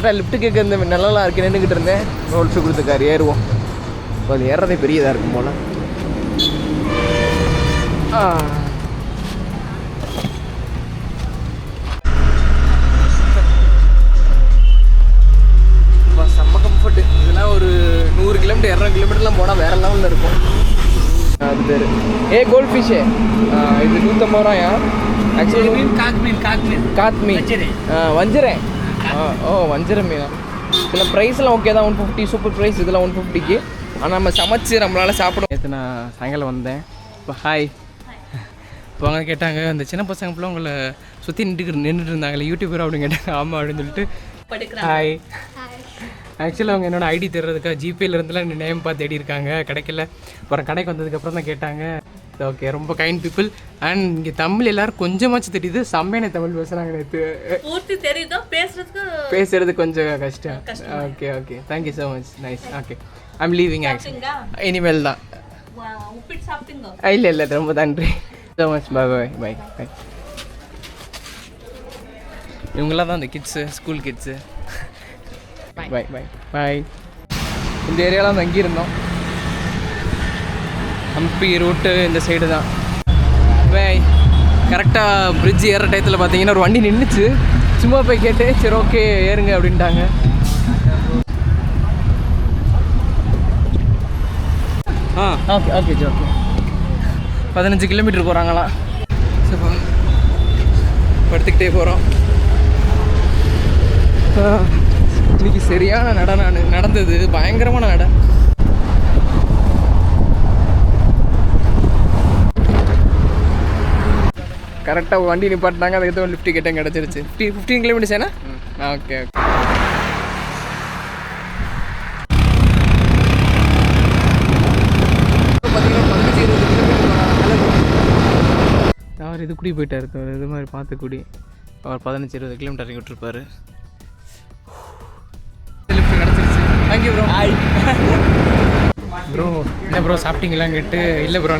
அதான் லிஃப்ட்டு கேட்க இந்த நல்லா இருக்கு நின்றுக்கிட்டு இருந்தேன். ரோல்ஸு கொடுத்துக்காரு ஏறுவோம். இப்போ அது ஏறதே பெரியதாக இருக்கும் போல். இப்போ செம்ம கம்ஃபர்ட்டு. இதெல்லாம் ஒரு 100 கிலோமீட்டர் 200 கிலோமீட்டர்லாம் போனால் வேறு லெவலில் இருக்கும். அது பேர் கோல்ட் ஃபிஷ்ஷு. இது 150 ரூபாயா? ஆக்சுவலி காத்மீன் வஞ்சிரம். வஞ்சிரம் மீனா. இதில் ப்ரைஸ்லாம் ஓகே தான், 150 சூப்பர் ப்ரைஸ். இதெல்லாம் 150க்கு. ஆனால் நம்ம சமைச்சு நம்மளால் சாப்பிடும். நேற்று நான் சாயங்காலம் வந்தேன். இப்போ ஹாய் இப்போ அவங்க கேட்டாங்க, அந்த சின்ன பசங்க ஃபுல்லாக உங்களை சுற்றி நின்றுட்டு இருந்தாங்களே யூடியூபர் அப்படின்னு கேட்டாங்க. ஆமாம் அப்படின்னு சொல்லிட்டு ஹாய். ஆக்சுவலாக அவங்க என்னோடய ஐடி தர்றதுக்காக ஜிபேலேருந்துலாம் நேம் பார்த்து தேடி இருக்காங்க, கிடைக்கல. அப்புறம் கடைக்கு வந்ததுக்கப்புறம் தான் கேட்டாங்க. ஓகே, ரொம்ப கைண்ட் பீப்புள். அண்ட் இங்கே தமிழ் எல்லோரும் கொஞ்சமாச்சும் தெரியுது. செம்மையான தமிழ் பேசுகிறாங்க. நேற்று தெரியுதோ பேசுறது கொஞ்சம் கஷ்டம். Okay okay, thank you so much. Nice. Okay, I'm leaving actually. இனிமேல் தான். இல்லை ரொம்ப நன்றி so much. Bye bye bye bye. இவங்களாம் தான் அந்த kids, school kids. Bye bye bye. இந்த ஏரியாலாம் தான் தங்கியிருந்தோம். ஹம்பி ரூட்டு இந்த சைடு தான். பை. கரெக்டாக பிரிட்ஜ் ஏற டயத்தில் பார்த்தீங்கன்னா ஒரு வண்டி நின்றுச்சு. சும்மா போய் கேட்டு சரி ஓகே ஏறுங்க அப்படின்ட்டாங்க. Okay okay ji okay. 15 kilometre போகிறாங்களாம். சரி படுத்துக்கிட்டே போகிறோம். இன்னைக்கு சரியான நட. நான் நடந்தது பயங்கரமான நட. கரெக்டாக வண்டி நிப்பாட்டினாங்க. அதுக்கு லிஃப்ட் கேட்டேன், கிடச்சிருச்சு. 15 கிலோமீட்டர்ஸ் ஏன்னா. Okay okay. அவர் இது குடி போயிட்டார். இது மாதிரி பார்த்து குடி. அவர் 15-20 கிலோமீட்டர் இறங்கி விட்டுருப்பாரு. லிஃப்ட் கிடச்சிருச்சு. Thank you bro. Hi bro. என்ன ப்ரோ சாப்பிட்டீங்களான்னு கேட்டு இல்லை ப்ரோ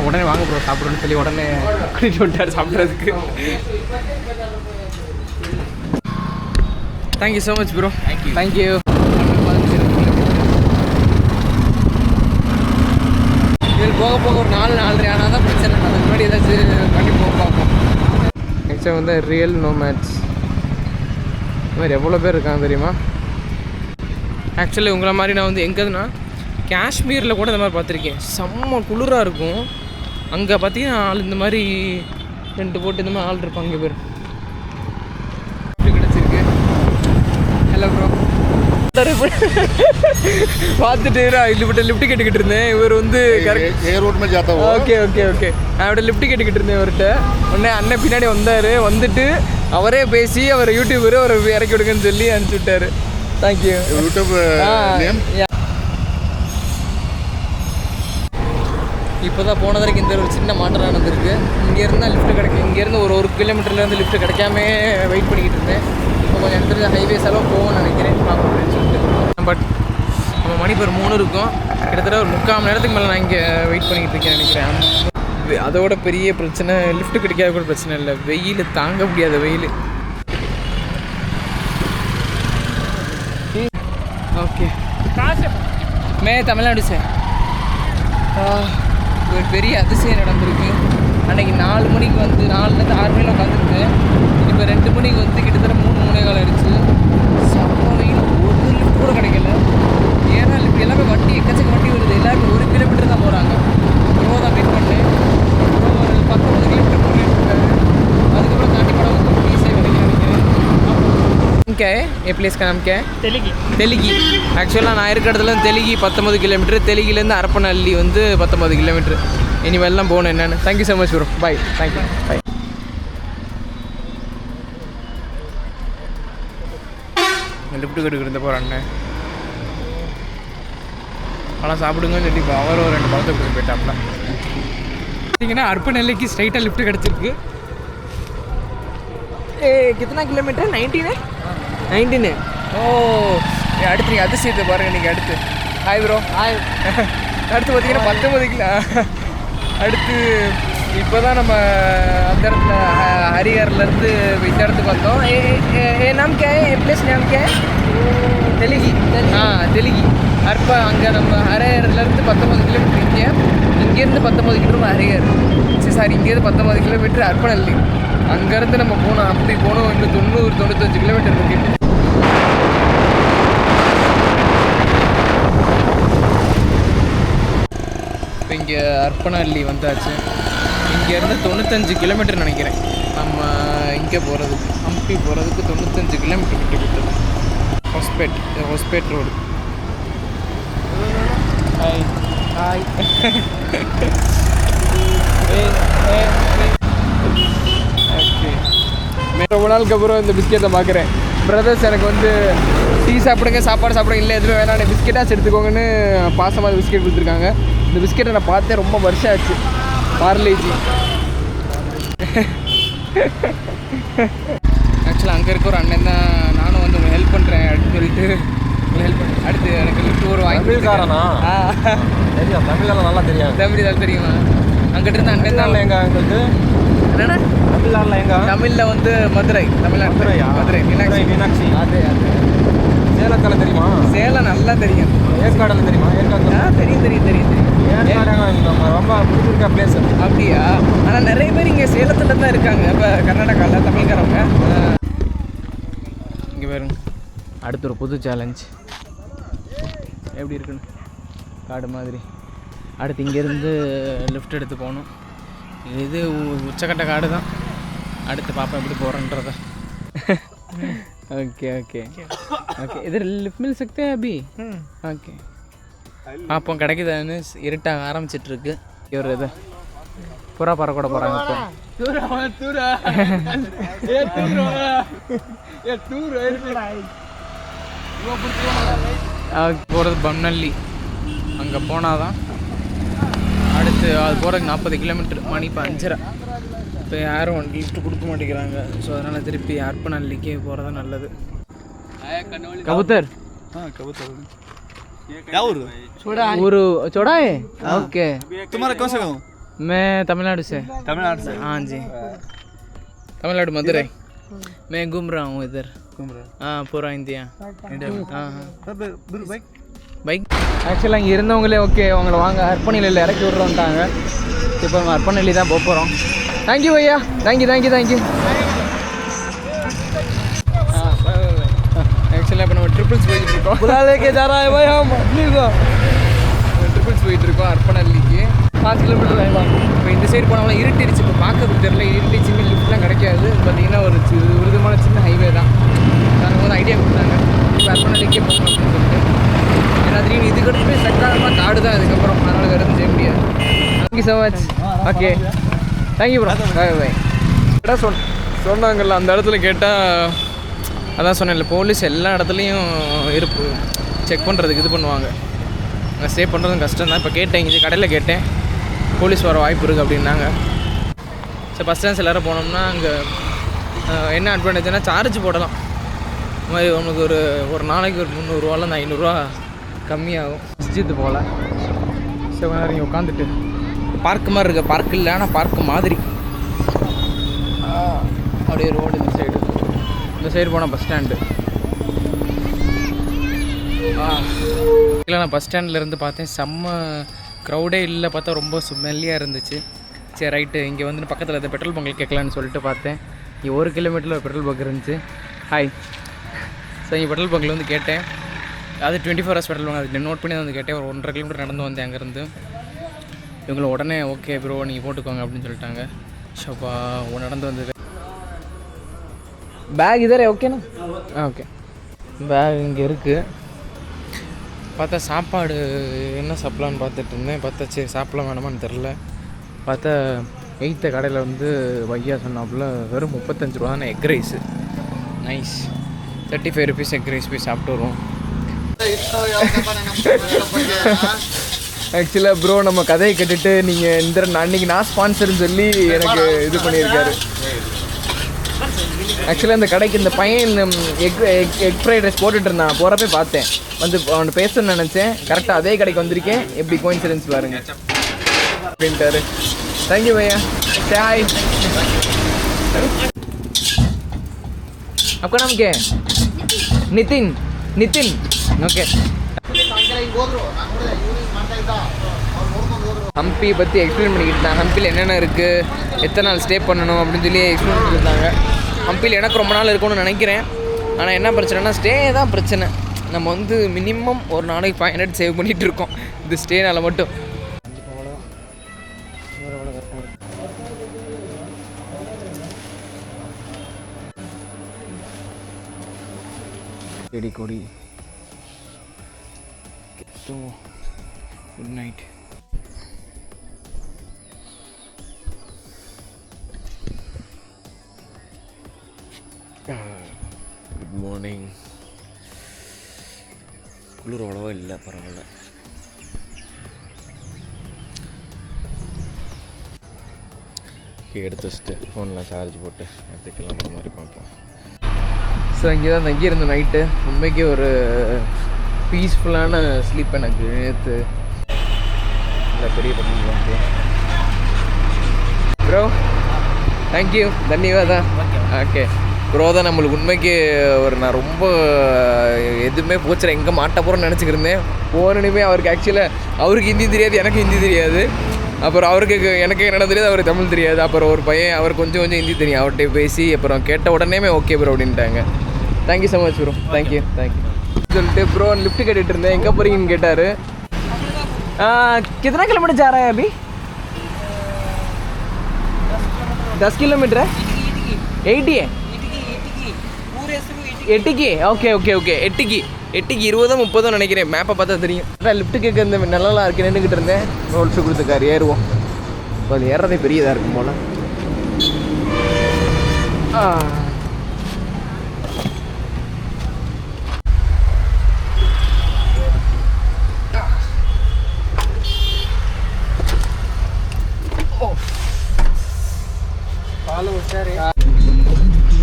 உடனே வாங்க ப்ரோ சாப்பிட்றோன்னு சொல்லி உடனே கூட்டிகிட்டு வந்துட்டார் சாப்பிட்றதுக்கு. Thank you so much bro. Thank you. இதில் போக போக ஒரு 4-4.5 ஆனால் தான் பிரச்சனை. அதுக்கு முன்னாடி ஏதாச்சும் பண்ணி போக பார்ப்போம். நெக்ஸ்ட் வந்து ரியல் நோமேட்ஸ். இது மாதிரி எவ்வளோ பேர் இருக்காங்க தெரியுமா? ஆக்சுவலி உங்களை மாதிரி நான் வந்து எங்கேதுன்னா காஷ்மீரில் கூட இந்த மாதிரி பார்த்துருக்கேன். செம்ம குளிராக இருக்கும். அங்கே பார்த்தீங்கன்னா ஆள் இந்த மாதிரி டென்ட்டு போட்டு இந்த மாதிரி ஆள் இருப்பாங்க. இங்கே பேர் கிடச்சிருக்கு. Hello bro. பார்த்துட்டு லிஃப்ட் கேட்டுக்கிட்டு இருந்தேன். இவர் வந்து ஓகே ஓகே ஓகே. நான் அவர்கிட்ட லிஃப்ட் கேட்டுக்கிட்டு இருந்தேன். இவர்கிட்ட உடனே அண்ணன் பின்னாடி வந்தார். வந்துட்டு அவரே பேசி அவர் யூடியூபர் அவர் இறக்கி விடுங்கன்னு சொல்லி அனுப்பிச்சி விட்டார். தேங்க்யூ. இப்போ தான் போன வரைக்கும் இந்த ஒரு சின்ன மாற்றம் நடந்திருக்கு. இங்கேருந்து தான் லிஃப்ட் கிடைக்கும். இங்கேருந்து ஒரு கிலோமீட்டர்லேருந்து லிஃப்ட் கிடைக்காம வெயிட் பண்ணிக்கிட்டு இருந்தேன். இப்போ கொஞ்சம் இடத்துல ஹைவேஸ் எல்லாம் போகும்னு நினைக்கிறேன். பார்ப்போம் அப்படின்னு சொல்லிட்டு. பட் நம்ம மணி இப்போ 3 இருக்கும். கிட்டத்தட்ட ஒரு 3/4 மணி நேரத்துக்கு மேலே நான் இங்கே வெயிட் பண்ணிக்கிட்டு இருக்கேன் நினைக்கிறேன். அதோட பெரிய பிரச்சனை லிஃப்ட் கிடைக்காத கூட பிரச்சனை இல்லை. வெயில் தாங்க முடியாத வெயில். ஓகே மே தமிழ்நாடு சார். ஒரு பெரிய அதிசயம் நடந்திருக்கு. அன்றைக்கி 4 மணிக்கு வந்து 4லேருந்து 6 மணியில் உட்காந்துருக்கேன். இப்போ 2 மணிக்கு வந்து கிட்டத்தட்ட 3-3.15 ஆயிடுச்சு. செம்ம வெயில். ஒரு லிஃப்ட் கூட கிடைக்கல. ஏன்னா லிஃப்ட் எல்லாமே வண்டி எக்கச்சக்க வண்டி வருது. எல்லாருமே 1 கிலோமீட்டர் தான் போகிறாங்க. ப்ரோ தான் வெயிட் பண்ணேன். ஒரு 19 கிலோமீட்டர் போட்டுட்டு இருக்காரு. அதுக்கப்புறம் தாண்டி போட ஈஸியாக கிடைக்கும் நினைக்கிறேன். क्या है ये प्लेस का नाम क्या है? தெலுகி. ஆக்சுவலாக நான் இருக்கிற இடத்துல தெலுகி 19 கிலோமீட்டர். தெலுங்கிலேருந்து அரப்பநல்லி வந்து 19 கிலோமீட்டர். இனிமேல்லாம் போகணும் என்னென்னு. Thank you so much bro. Bye. Thank you. Bye. Lift கட்டுக்கு இருந்த போகிற அண்ணன் பழம் சாப்பிடுங்கன்னு சொல்லி இப்போ அவர் ஒரு 2 பழத்தை கொடுத்து போயிட்டாப்ல. பார்த்தீங்கன்னா அரப்பநல்லிக்கு ஸ்ட்ரைட்டாக லிஃப்ட் கிடச்சிருக்கு. कितना किलोमीटर? 19 ஓ அடுத்து நீங்கள் அதிசயத்தை பாருங்கள். நீங்கள் அடுத்து ஹாய் ப்ரோ. ஹாய். அடுத்து பார்த்தீங்கன்னா 19 கிலோ. அடுத்து இப்போ தான் நம்ம அந்த இடத்துல ஹரிஹர்லேருந்து இந்த இடத்துக்கு வந்தோம். நாம் கே பிளேஸ் நாம் கே தெலுகி. தெலுகி அற்ப அங்கே நம்ம ஹரிஹர்லேருந்து 19 கிலோமீட்டர் இங்கேருந்து 19 கிலோமீட்டர் ஹரிஹர். சாரி, இங்கேருந்து 19 கிலோமீட்டர் அர்ப்பணல்லி. அங்கேருந்து நம்ம போனோம், அப்படி போனோம். இன்னும் 90-95 கிலோமீட்டர் இருக்குது. இப்போ இங்கே அர்ப்பணல்லி வந்தாச்சு. இங்கேருந்து 95 கிலோமீட்டர் நினைக்கிறேன். நம்ம இங்கே போகிறதுக்கு ஹம்பி போகிறதுக்கு 95 கிலோமீட்டர் விட்டது. ஹொஸ்பேட் ரோடு. Hi hi. ஓகே, ரொம்ப நாளுக்கு அப்புறம் இந்த பிஸ்கெட்டை பார்க்குறேன். பிரதர்ஸ் எனக்கு வந்து டீ சாப்பிடுங்க, சாப்பாடு சாப்பிடுங்க, இல்லை எதுவும் வேணாம், பிஸ்கெட்டாச்சு எடுத்துக்கோங்கன்னு பாசமாக பிஸ்கெட் கொடுத்துருக்காங்க. இந்த பிஸ்கெட்டை நான் பார்த்தேன், ரொம்ப வருஷம் ஆச்சு. பார்லேஜி. ஆக்சுவலாக அங்கே இருக்க ஒரு அண்ணன் தான், நானும் வந்து உங்களை ஹெல்ப் பண்ணுறேன் அப்படின்னு சொல்லிட்டு ஹெல்ப் பண்ணேன். அடுத்து எனக்கு டூர் வாங்கி தமிழ்காரனா? தெரியும், தமிழ்லாம் நல்லா தெரியும். தமிழ் தான் தெரியுமா? அங்கிட்ட இருந்து அண்ணன் தான். எங்க எங்களுக்கு என்னண்ணா தமிழ்நாட்டில் எங்க? தமிழில் வந்து மதுரை. தமிழ்நாடு மதுரை மீனாட்சி. அது சேலத்தில் தெரியுமா? சேலம் நல்லா தெரியும். ஏற்காடில் தெரியுமா? ஏற்காடு தெரியும். ஏற்காடு நம்ம ரொம்ப பிடிச்சிருக்க பிளேஸ். அப்படியா? ஆனால் நிறைய பேர் இங்கே சேலத்தில் தான் இருக்காங்க. இப்போ கர்நாடகாவில் தமிழ்காரவங்க. இங்கே பாருங்க, அடுத்து ஒரு புது சேலஞ்ச் எப்படி இருக்குன்னு. காடு மாதிரி. அடுத்து இங்கேருந்து லிஃப்ட் எடுத்து போகணும். இது உச்சக்கட்ட காடு தான். அடுத்து பார்ப்பேன் எப்படி போகிறேன்றத. ओके ओके ओके इधर लिफ्ट मिल सकते हैं अभी? ओके அப்போ கிடைக்குதுன்னு இருட்டாக ஆரம்பிச்சிட்ருக்கு. ஒரு இது புறா பற கூட போகிறாங்க. இப்போ போகிறது பம்னல்லி. அங்கே போனால் தான் அடுத்து அது போகிறதுக்கு 40 கிலோமீட்டர். மணி இப்போ 5:30. இப்போ யாரும் லிஃப்ட் கொடுக்க மாட்டேங்கிறாங்க. ஸோ அதனால் திருப்பி அர்ப்பணல்லிக்கே போகிறது நல்லது. कबूतर? हाँ कबूतर। क्या उरू छोड़ा है? ओके। तुम्हारा कौन सा गाँव? मैं तमिलनाडु से। तमिलनाडु से? हाँ जी, तमिलनाडु मदुरई। मैं घूम रहा हूँ इधर। हाँ पूरा इंडिया। हाँ பைக். ஆக்சுவலாக இங்கே இருந்தவங்களே ஓகே அவங்கள வாங்க அர்ப்பணிலையில் இறக்கி விட்றோன்ட்டாங்க. இப்போ நம்ம அர்ப்பணிலி தான் போக போகிறோம். தேங்க்யூ ஐயா, தேங்க்யூ. ஆக்சுவலாக இப்போ நம்ம ட்ரிபிள்ஸ் போயிட்டுருக்கோம். ட்ரிபிள்ஸ் போயிட்டுருக்கோம் அர்ப்பணல்லிக்கு. 5 கிலோமீட்டர் ஆகலாம். இப்போ இந்த சைடு போனவங்களாம் இருட்டிடுச்சு. இப்போ பார்க்கறதுக்கு தெரியல, இருட்டிச்சுன்னு லிஃப்ட்லாம் கிடைக்காது. பார்த்தீங்கன்னா ஒரு விருதமான சின்ன ஹைவே தான். நாங்கள் ஒரு ஐடியா கொடுத்தாங்க, இப்போ அர்ப்பணல்லிக்கே போகணும் அப்படின்னு சொல்லிட்டு. ஏன்னா திடீர்னு இதுக்கடுத்து போய் சக்காரமாக காடு தான் இதுக்கப்புறம். அதனால் வேறு எதுவும் செய்ய முடியாது. Thank you so much. Okay thank you bro. Bye. இடம் சொன்னாங்கல்ல, அந்த இடத்துல கேட்டால் அதான் சொன்னேன்ல, போலீஸ் எல்லா இடத்துலையும் இருப்பு செக் பண்ணுறதுக்கு இது பண்ணுவாங்க. அங்கே ஸ்டே பண்ணுறதும் கஷ்டம் தான். இப்போ கேட்டேன், இங்கே கடையில் கேட்டேன், போலீஸ் வர வாய்ப்பு இருக்குது அப்படின்னாங்க. சரி பஸ் ஸ்டாண்ட்ஸ் எல்லோரும் போனோம்னா அங்கே என்ன அட்வான்டேஜ்னால் சார்ஜ் போடலாம். இது மாதிரி உங்களுக்கு ஒரு நாளைக்கு ஒரு 300ரூவாலேருந்து 500ரூவா கம்மியாகும். மஸ்ஜித் போல் சரி நேரம் இங்கே உட்காந்துட்டு பார்க்கு மாதிரி இருக்குது. பார்க் இல்லை, ஆனால் பார்க்கு மாதிரி. அப்படியே ரோடு இந்த சைடு போனால் பஸ் ஸ்டாண்டு. இல்லை நான் பஸ் ஸ்டாண்ட்லேருந்து பார்த்தேன், செம்ம க்ரௌடே இல்லை. பார்த்தா ரொம்ப ஸ்மெல்லியாக இருந்துச்சு. சரி ரைட்டு, இங்கே வந்து பக்கத்தில் இந்த பெட்ரோல் பங்க் கேட்கலான்னு சொல்லிட்டு பார்த்தேன். இங்கே 1 கிலோமீட்டரில் ஒரு பெட்ரோல் பங்க் இருந்துச்சு. ஹாய். ஸோ இங்கே பெட்ரோல் பங்கில் வந்து கேட்டேன். அது 24 ஹவர்ஸ் பெட்ரோல் பங்க். அது நோட் பண்ணி வந்து கேட்டேன். ஒரு 1.5 கிலோமீட்டர் நடந்து வந்தேன் அங்கேருந்து. இவங்களை உடனே ஓகே ப்ரோ நீங்கள் போட்டுக்கோங்க அப்படின்னு சொல்லிட்டாங்க. ஷோப்பா நடந்து வந்தது. பேக் இதே ஓகேண்ணா? ஓகே, பேக் இங்கே இருக்குது. பார்த்தா சாப்பாடு என்ன சாப்பிட்லான்னு பார்த்துட்டு இருந்தேன். பார்த்தா சரி சாப்பிட்லாம் வேணாமான்னு தெரில. பார்த்தா 8th கடையில் வந்து வையா சொன்னாப்புல வெறும் 35 ரூபா தானே egg rice. Nice. 35 rupees egg rice போய் சாப்பிட்டு வருவோம். ஆக்சுவலாக ப்ரோ நம்ம கதையை கேட்டுட்டு நீங்கள் இந்த அன்றைக்கி நான் ஸ்பான்சர்னு சொல்லி எனக்கு இது பண்ணியிருக்காரு. ஆக்சுவலாக இந்த கடைக்கு இந்த பையன் எக் ஃப்ரைட் ரைஸ் போட்டுட்டு இருந்தான். போகிறப்ப பார்த்தேன், வந்து அவனை பேசணும்னு நினச்சேன். கரெக்டாக அதே கடைக்கு வந்திருக்கேன். எப்படி கோயின்சிடன்ஸ் பாருங்க அப்படின்ட்டாரு. தேங்க்யூ भैया से हाय आपका नाम क्या है नितिन नितिन ओके ஹம்பி பற்றி எக்ஸ்பிளைன் பண்ணிக்கிட்டு இருந்தாங்க ஹம்பியில் என்னென்ன இருக்குது எத்தனை நாள் ஸ்டே பண்ணணும் அப்படின்னு சொல்லி எக்ஸ்பிளைன் பண்ணியிருந்தாங்க ஹம்பியில் எனக்கு ரொம்ப நாள் இருக்கும்னு நினைக்கிறேன் ஆனால் என்ன பிரச்சனைனா ஸ்டே தான் பிரச்சனை நம்ம வந்து மினிமம் ஒரு நாளைக்கு 500 சேவ் பண்ணிகிட்டு இருக்கோம் இது ஸ்டேனால் மட்டும் செடி கொடி குட் நைட் குட் மார்னிங் குளிர் அவ்வளோவா இல்லை பரவாயில்ல எடுத்து வச்சுட்டு ஃபோனில் சார்ஜ் போட்டு அடுத்து கிளம்புற மாதிரி பார்ப்போம் ஸோ இங்கே தான் தங்கியிருந்தேன் நைட்டு உண்மைக்கு ஒரு பீஸ்ஃபுல்லான ஸ்லீப் எனக்கு நேற்று இல்லை பெரிய பக்கம் ப்ரோ தேங்க்யூ தன்யவாதா ஓகே ப்ரோ தான் நம்மளுக்கு உண்மைக்கு நான் ரொம்ப எதுவுமே போச்சுற எங்கே மாட்ட போகிறோன்னு நினச்சிக்கிருந்தேன் போனனுமே அவருக்கு ஆக்சுவலாக அவருக்கு ஹிந்தி தெரியாது எனக்கு ஹிந்தி தெரியாது அப்புறம் அவருக்கு எனக்கு என்னென்ன தெரியாது அவருக்கு தமிழ் தெரியாது அப்புறம் ஒரு பையன் அவர் கொஞ்சம் ஹிந்தி தெரியும் அவர்கிட்ட பேசி அப்புறம் கேட்ட உடனேமே ஓகே ப்ரோ அப்படின்ட்டாங்க thank you so much bro thank you சொல்லிட்டு ப்ரோ லிஃப்ட் கேட்டுட்டு இருந்தேன் எங்கே போகிறீங்கன்னு கேட்டார் कितना किलोमीटर जा रहा है अभी 10 किलोमीटर है 80 है எட்டுக்கு ஓகே ஓகே ஓகே எட்டுக்கு 20-30 நினைக்கிறேன் மேப்பை பார்த்தா தெரியும் அதான் லிஃப்ட்டு கேட்க இந்த நல்லா இருக்கு நின்றுக்கிட்டு இருந்தேன் ரோல்ஸு கொடுத்துக்காரு ஏறுவோம் இப்போ அது ஏறதே பெரியதாக இருக்கும் போல்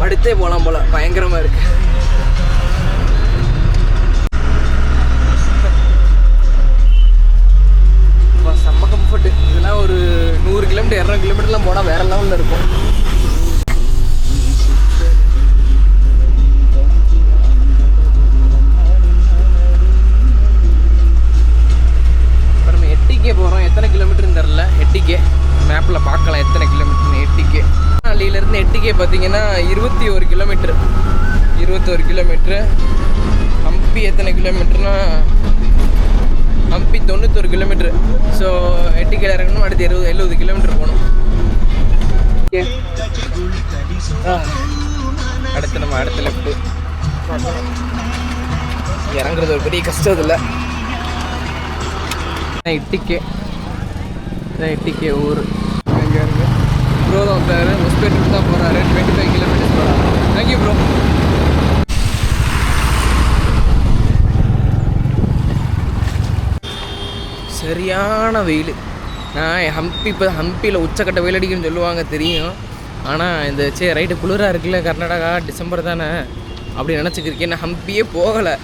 அடுத்தே போகலாம் போல பயங்கரமாக இருக்கு செம்ம கம்ஃபர்ட் இதெல்லாம் ஒரு 100 கிலோமீட்டர் 200 கிலோமீட்டர்லாம் போனால் வேற லெவலில் இருக்கும் இப்போ நம்ம எட்டிக்கே போகிறோம் எத்தனை கிலோமீட்டர்னு தெரில எட்டிக்கே மேப்பில் பார்க்கலாம் எத்தனை கிலோமீட்டர்னு எட்டிக்கே நாளிலேருந்து எட்டுக்கே பார்த்தீங்கன்னா 21 கிலோமீட்ரு 21 கிலோமீட்ரு ஹம்பி எத்தனை கிலோமீட்டர்னா ஹம்பி 91 கிலோமீட்ரு ஸோ எட்டுக்கே இறங்கணும் அடுத்து 70 கிலோமீட்டர் போகணும் அடுத்து நம்ம அடுத்த லெஃப்ட்டு இறங்குறது ஒரு பெரிய கஷ்டம் இல்லை எட்டிக்கே ஊர் இங்கே இருந்து ப்ரோ தான் வந்தார் ஹாஸ்பிட்டலுக்கு தான் போகிறாரு 25 கிலோமீட்டர்ஸ் போகிறாரு தேங்க்யூ ப்ரோ சரியான வெயில் நான் ஹம்பியில் உச்சக்கட்ட வெயில் அடிக்குன்னு சொல்லுவாங்க தெரியும் ஆனால் இந்த ரைட்டு குளிராக இருக்குல்ல கர்நாடகா டிசம்பர் தானே அப்படி நினச்சிக்கிருக்கேன் நான் ஹம்பியே போகலை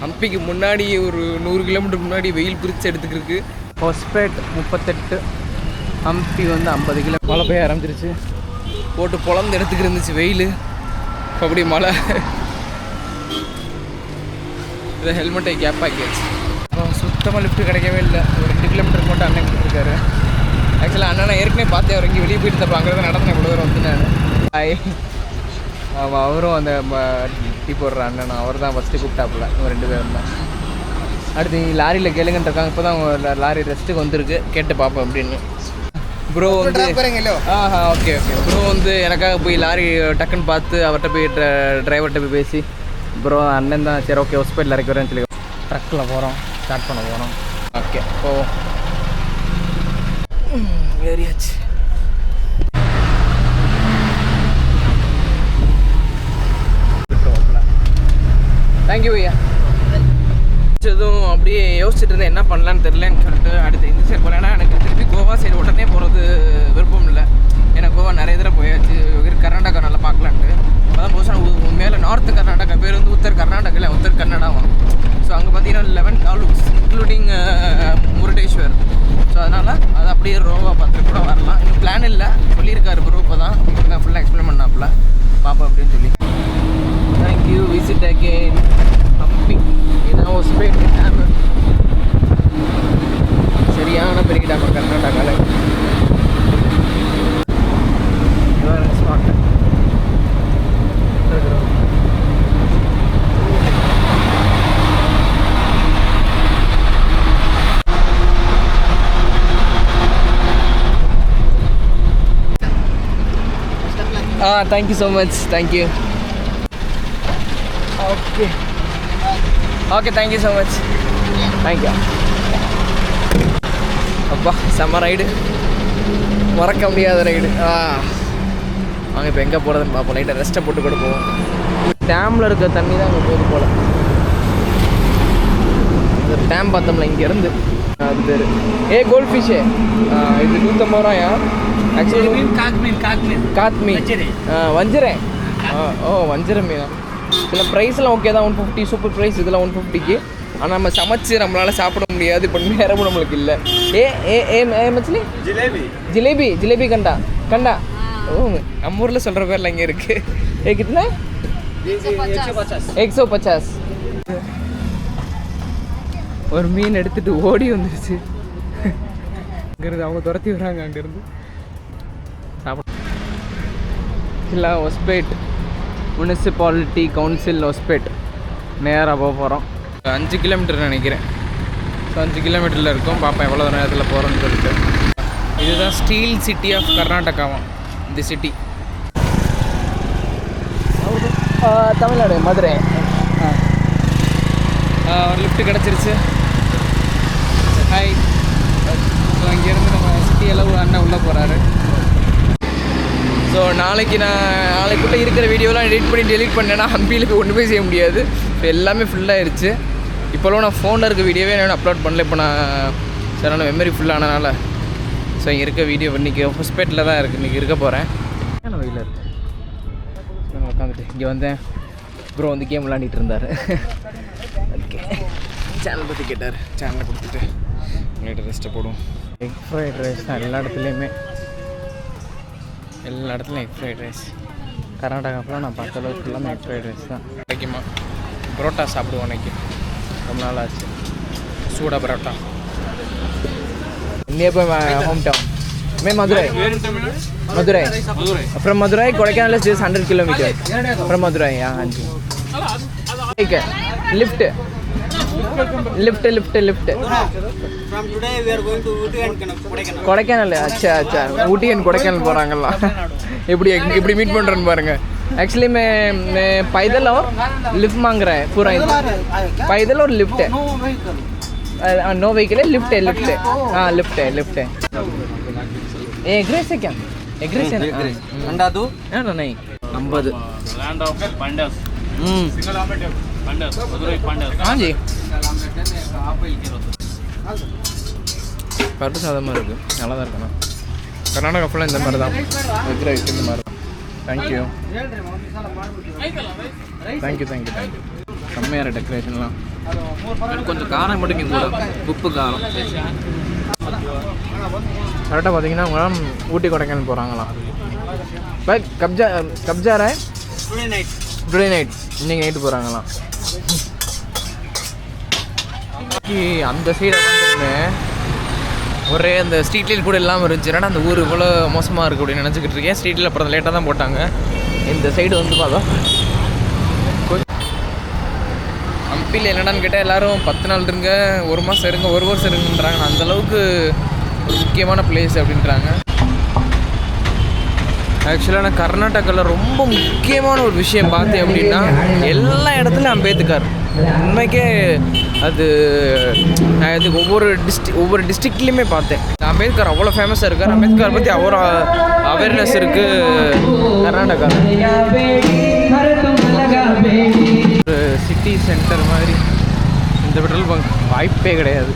ஹம்பிக்கு முன்னாடி ஒரு 100 கிலோமீட்டர் முன்னாடி வெயில் பிரித்து எடுத்துக்கிருக்கு ஹாஸ்பேட் 38 ஹம்பி வந்து 50 கிலோ மழை பெய்ய ஆரம்பிச்சிருச்சு போட்டு பொழந்து எடுத்துக்கிட்டு இருந்துச்சு வெயில் அப்படி மழை இதை ஹெல்மெட்டை கேப் ஆக்கியாச்சு அப்புறம் சுத்தமாக லிஃப்ட்டு கிடைக்கவே இல்லை ஒரு 2 கிலோமீட்டர் மட்டும் அண்ணன் கொடுத்துருக்காரு ஆக்சுவலாக அண்ணனை ஏற்கனவே பார்த்தேன் அவர் இங்கே வெளியே போயிட்டு தப்போ அங்கே தான் நடந்தேன் இவ்வளோ தூரம் வந்து நான் அவரும் அந்த டீ போடுற அண்ணன் அவர் தான் ஃபஸ்ட்டு கூப்பிட்டாப்புல 2 பேரும் தான் அடுத்து லாரியில் கேளுங்கன்னு இருக்காங்க இப்போ தான் லாரி ரெஸ்ட்டுக்கு வந்துருக்கு கேட்டு பார்ப்போம் அப்படின்னு ப்ரோ வந்து ஓகே ப்ரோ வந்து எனக்காக போய் லாரி டக்குன்னு பார்த்து அவர்கிட்ட போய் டிரைவர்கிட்ட போய் பேசி ப்ரோ அண்ணன் தான் சரி ஓகே ஹாஸ்பிட்டல் இறக்கி வரேன்னு சொல்லி ட்ரக்கில் போகிறோம் ஸ்டார்ட் பண்ண போகிறோம் ஓகே ஓ ஏறியாச்சு தேங்க்யூ ஐயா எதுவும் அப்படியே யோசிச்சுட்டு இருந்தேன் என்ன பண்ணலான்னு தெரிலன்னு சொல்லிட்டு அடுத்து இந்த சைடு போகலன்னா எனக்கு திருப்பி கோவா சைடு உடனே போகிறது விருப்பம் இல்லை ஏன்னா கோவா நிறைய தடவை போயாச்சு கர்நாடகா நல்லா பார்க்கலான்ட்டு அதான் புதுசாக மேலே நார்த்து கர்நாடகா பேர் வந்து உத்தர் கர்நாடகா உத்தர் கன்னடாவும் ஸோ அங்கே பார்த்தீங்கன்னா 11 தாலுக்ஸ் இன்க்ளூடிங் முருடேஸ்வர். ஸோ அதனால் அது அப்படியே ரோவாக பார்த்துட்டு கூட வரலாம். இன்னும் பிளான் இல்லை, சொல்லியிருக்காரு ப்ரோ. இப்போ தான் ஃபுல்லாக எக்ஸ்பிளைன் பண்ணாப்புல பாப்பா அப்படின்னு சொல்லி. தேங்க்யூ. Visit again Hampi. இதான் ஹொஸ்பேட் டேம். சரியான பெரிய டேம் கர்நாடகாவில். Spot thank you so much. Thank you. Okay okay, thank you so much. Thank you. அப்பா செம்ம ரைடு, மறக்க முடியாத ரைடு. வாங்க இப்போ எங்கே போகிறதுன்னு பார்ப்போம். லைட்டாக ரெஸ்ட்டை போட்டு கூட போவோம். டேமில் இருக்க தண்ணி தான் அங்கே போகுது போல். அந்த டேம் பார்த்தோம்ல இங்கேருந்து, அது பேர் கோல்ட் ஃபிஷ்ஷு. இது 150 ரூபாயா ஆக்சுவலி. காத்மீன் வஞ்சிரை. ஓ வஞ்சிர மீனா. இதில் ப்ரைஸ்லாம் ஓகே தான், 150 சூப்பர் ப்ரைஸ். இதெல்லாம் 150க்கு. ஆனால் நம்ம சமைச்சு நம்மளால் சாப்பிட முடியாது. இப்போ நேரமும் நம்மளுக்கு இல்லை. மச்லி ஜிலேபி கண்டா. ஓ நம்ம ஊரில் சொல்கிற பேரில் இங்கே இருக்குது. கிட்டனா 150. ஒரு மீன் எடுத்துகிட்டு ஓடி வந்துருச்சு. இங்கேருந்து அவங்க துரத்தி வராங்க அங்கேருந்து. சாப்பிட இல்லை ஹொஸ்பேட் முனிசிபாலிட்டி கவுன்சில் ஹொஸ்பேட். நேராக போக போகிறோம். 5 கிலோமீட்டர் நினைக்கிறேன். ஸோ 5 கிலோமீட்டரில் இருக்கும். பார்ப்பேன் எவ்வளோ நேரத்தில் போகிறோன்னு சொல்லிட்டு. இதுதான் ஸ்டீல் சிட்டி ஆஃப் கர்நாடகாவாம் இந்த சிட்டி. தமிழ்நாடு மதுரை. ஒரு லிஃப்ட் கிடச்சிருச்சு. ஹாய். ஸோ அங்கேருந்து நம்ம சிட்டி அளவு அண்ணன் உள்ளே போகிறாரு. ஸோ நாளைக்குள்ளே இருக்கிற வீடியோலாம் எடிட் பண்ணி டெலிட் பண்ணேன்னா ஹம்பியில் போய் ஒன்று போய் செய்ய முடியாது. இப்போ எல்லாமே ஃபுல்லாகிடுச்சு. இப்போலாம் நான் ஃபோனில் இருக்க வீடியோவே நான் அப்லோட் பண்ணல. இப்போ நான் சரியான மெமரி ஃபுல்லானனால ஸோ இங்கே இருக்க வீடியோ இன்றைக்கி ஹொஸ்பேட்டில் தான் இருக்குது. இன்றைக்கி இருக்க போகிறேன். நான் வெயில் இருக்குது. நான் உட்காந்துட்டு இங்கே வந்தேன். ப்ரோ வந்து கேம் விளாண்டிட்டு இருந்தார். ஓகே, சேனல் பற்றி கேட்டார். சேனலை கொடுத்துட்டு உங்கள்கிட்ட ரெஸ்ட்டை போடுவோம். எக் ஃப்ரைட் ரைஸ் தான் எல்லா இடத்துலையுமே. Egg fried rice. கர்நாடகா ஃபுல்லாக நான் பார்த்த அளவுக்கு எல்லாமே எக் ஃப்ரைட் ரைஸ் தான். கிடைக்குமா? பரோட்டா சாப்பிடுவோம் அன்றைக்கி. ரொம்ப நாள் ஆச்சு. சூடா parotta. Nearby my home town. Madurai. From Madurai, Kodaikanal is just 100 kilometers. From Madurai, yeah. Okay. Lift. From today we are going to Ooty and Kodaikanal. Kodaikanal. अच्छा. Ooty and Kodaikanal போறாங்கல்ல. எப்படி மீட் பண்றேன்னு பாருங்க. Actually मैं पैदल और lift मांग रहा है पूरा. पैदल और लिफ्ट है. नो व्हीकल है. लिफ्ट है. हाँ लिफ्ट है. एग राइस है क्या? एग राइस है. अंडा दो? नहीं. 50. लैंड ऑफ पंडस. सिंगल ऑमलेट पंडस. मदुरै पंडस. हाँ जी. பருப்பு சாதமாக இருக்குது. நல்லா தான் இருக்கணும். கர்நாடகா ஃபுல்லாக இந்த மாதிரி தான். எக் ரைஸ் இந்த மாதிரி தான். தேங்க்யூ. செம்மையாக டெக்கரேஷன்லாம். கொஞ்சம் காரம் மட்டும் இங்கே கூட. உப்பு காரம். கரெக்டாக பார்த்தீங்கன்னா அவங்க ஊட்டி கொடைக்கானல் போகிறாங்களாம். பை கப்ஜா ராய் டுடே நைட் இன்றைக்கி நைட்டு போகிறாங்களாம். அந்த சைடு உட்காந்துருந்தேன். ஒரே அந்த ஸ்ட்ரீட் லைட் கூட இல்லாமல் இருந்துச்சு. ஏன்னா அந்த ஊர் இவ்வளோ மோசமாக இருக்குது அப்படின்னு நினச்சிக்கிட்டு இருக்கேன். ஸ்ட்ரீட் லைட் அப்புறம் லேட்டாக தான் போட்டாங்க. இந்த சைடு வந்து பார்த்தா ஹம்பியில் என்னடான்னு கேட்டால் எல்லோரும் 10 நாள் இருங்க, 1 மாதம் இருங்க, 1 வருஷம் இருங்கன்றாங்க. அந்தளவுக்கு ஒரு முக்கியமான பிளேஸ் அப்படின்றாங்க. ஆக்சுவலாக நான் கர்நாடகாவில் ரொம்ப முக்கியமான ஒரு விஷயம் பார்த்தேன் அப்படின்னா எல்லா இடத்துலையும் அம்பேத்கர். உண்மைக்கே அது நான் இது ஒவ்வொரு டிஸ்ட்ரிக்ட்லேயுமே பார்த்தேன். அம்பேத்கர் அவ்வளோ ஃபேமஸாக இருக்கார். அம்பேத்கர் பற்றி அவ்வளோ அவேர்னஸ் இருக்குது கர்நாடகாவில். ஒரு சிட்டி சென்டர் மாதிரி இந்த பெட்ரோல் பங்க் வாய்ப்பே கிடையாது.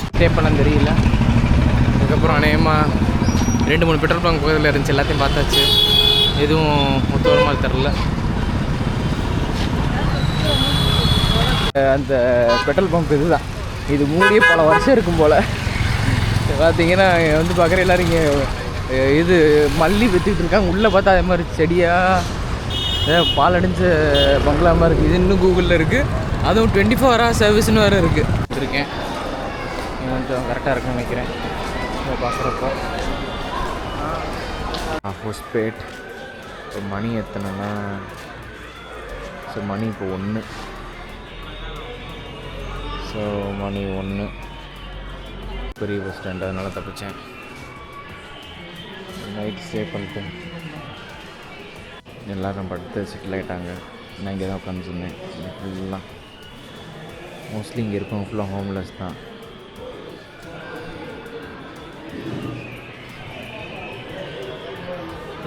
ஸ்டே பண்ண தெரியல. அதுக்கப்புறம் அநேகமாக 2-3 பெட்ரோல் பங்க் பக்கத்தில் இருந்துச்சு. எல்லாத்தையும் பார்த்தாச்சு. எதுவும் ஒத்து வர மாதிரி தெரில. அந்த பெட்ரோல் பம்ப் இதுதான். இது மூடியே பல வருஷம் இருக்கும் போல். பார்த்தீங்கன்னா வந்து பார்க்குற எல்லோரும் இங்கே இது மல்லி விற்றுக்கிட்டு இருக்காங்க. உள்ளே பார்த்தா அதே மாதிரி செடியாக பால் அடிஞ்ச பங்களா மாதிரி இருக்குது. இது இன்னும் கூகுளில் இருக்குது. அதுவும் 24 hours சர்வீஸ்னு வேறு இருக்குது. இருக்கேன் கொஞ்சம் கரெக்டாக இருக்குன்னு நினைக்கிறேன் பார்க்குறப்போ. ஹோஸ்பேட் இப்போ மணி எத்தனைன்னா மணி இப்போ 1. ஸோ மணி 1 பெரிய பஸ் ஸ்டாண்டு, அதனால் தப்பிச்சேன். நைட் ஸ்டே பண்ணிட்டு எல்லோரும் படுத்து செட்டில் ஆகிட்டாங்க. நான் இங்கே தான் உட்காந்துருந்தேன். ஃபுல்லாக மோஸ்ட்லி இங்கே இருக்கவங்க ஃபுல்லாக ஹோம்லெஸ் தான்.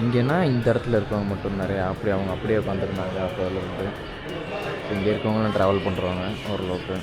இங்கேனா இந்த இடத்துல இருக்கவங்க மட்டும் நிறையா அவங்க அப்படியே உட்காந்துருந்தாங்க. அப்போ அளவுக்கு இங்கே இருக்கவங்களாம் ட்ராவல் பண்ணுறவங்க ஓரளவுக்கு.